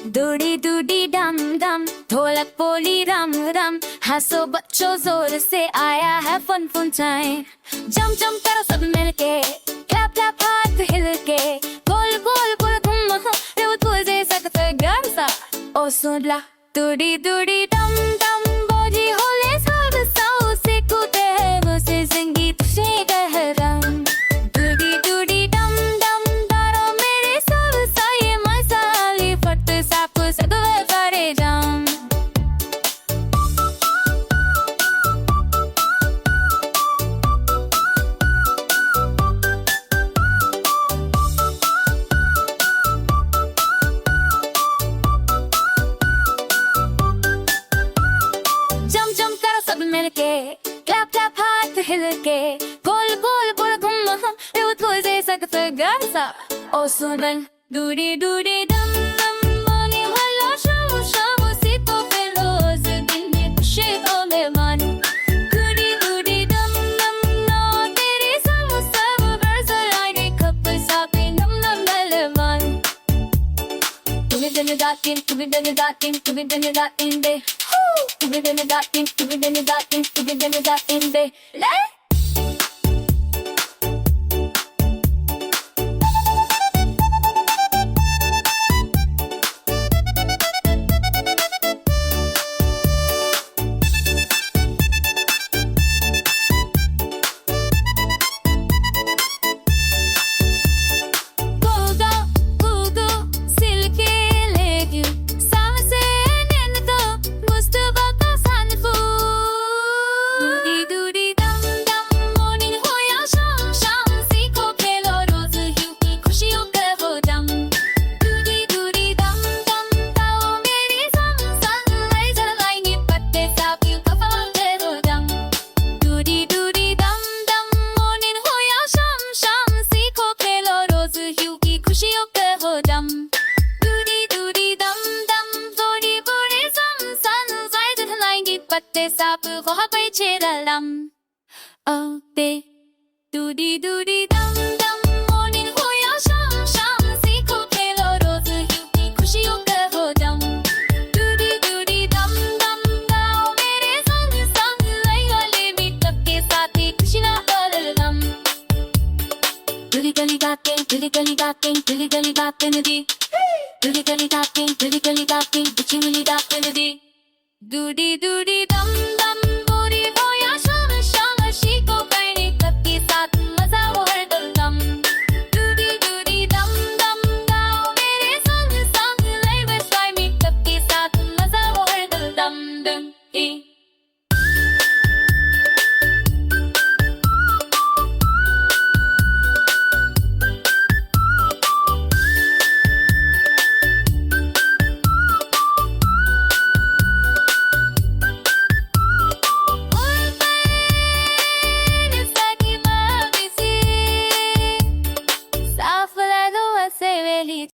दूडी दूडी डम डम, ढोलक बोली रम रम, हंसो बच्चों जोर से आया है फन फन टाइम। जम जम करो सब मिलके, क्लैप क्लैप हाथ हिल के, गोल गोल गोल घूम रे तुझे सकते गर्म सा। ओ सुन ला दूडी दूडी डम डम, बोझी होले सब साओ से कूदे है मुझसे संगीत से गहरम। दूडी दूडी डम डम, दारो मेरे सब साये मसाले फट साप सगवे करे जाम। जम जम करो सब मिलके, क्लैप क्लैप हाथ हिल के, गोल गोल गोल घूम रे तुझे सकते गर्म सा। ओ सुन दूडी दूडी डम डम, माने वाला शाम शाम से तो रोज दिन में खुशी हो मेहमान। दूडी दूडी डम डम, ना तेरे संग सब बरस आएंगे कप सापे नम नम मेहमान। तुम्हें दिन दातिन, तुम्हें दिन दातिन, तुम्हें दिन दातिन दे, तुम्हें दिन दातिन, तुम्हें दिन दातिन, तुम्हें दिन दातिन दे ले। दूडी दूडी दम दम, मॉर्निंग हो या शाम शाम, सीखो खेलो रोज यूं की खुशियों का हो दम। दूडी दूडी दम दम, गाओ मेरे संग संग, लई वाले मीटअप के साथ ही खुशी ना बदलम। दूडी गली गाते, दूडी गली गाते, दूडी गली गाते नदी, दूडी गली गाते, दूडी गली गाते, बिची मिली गाते नदी। दूडी दूडी दम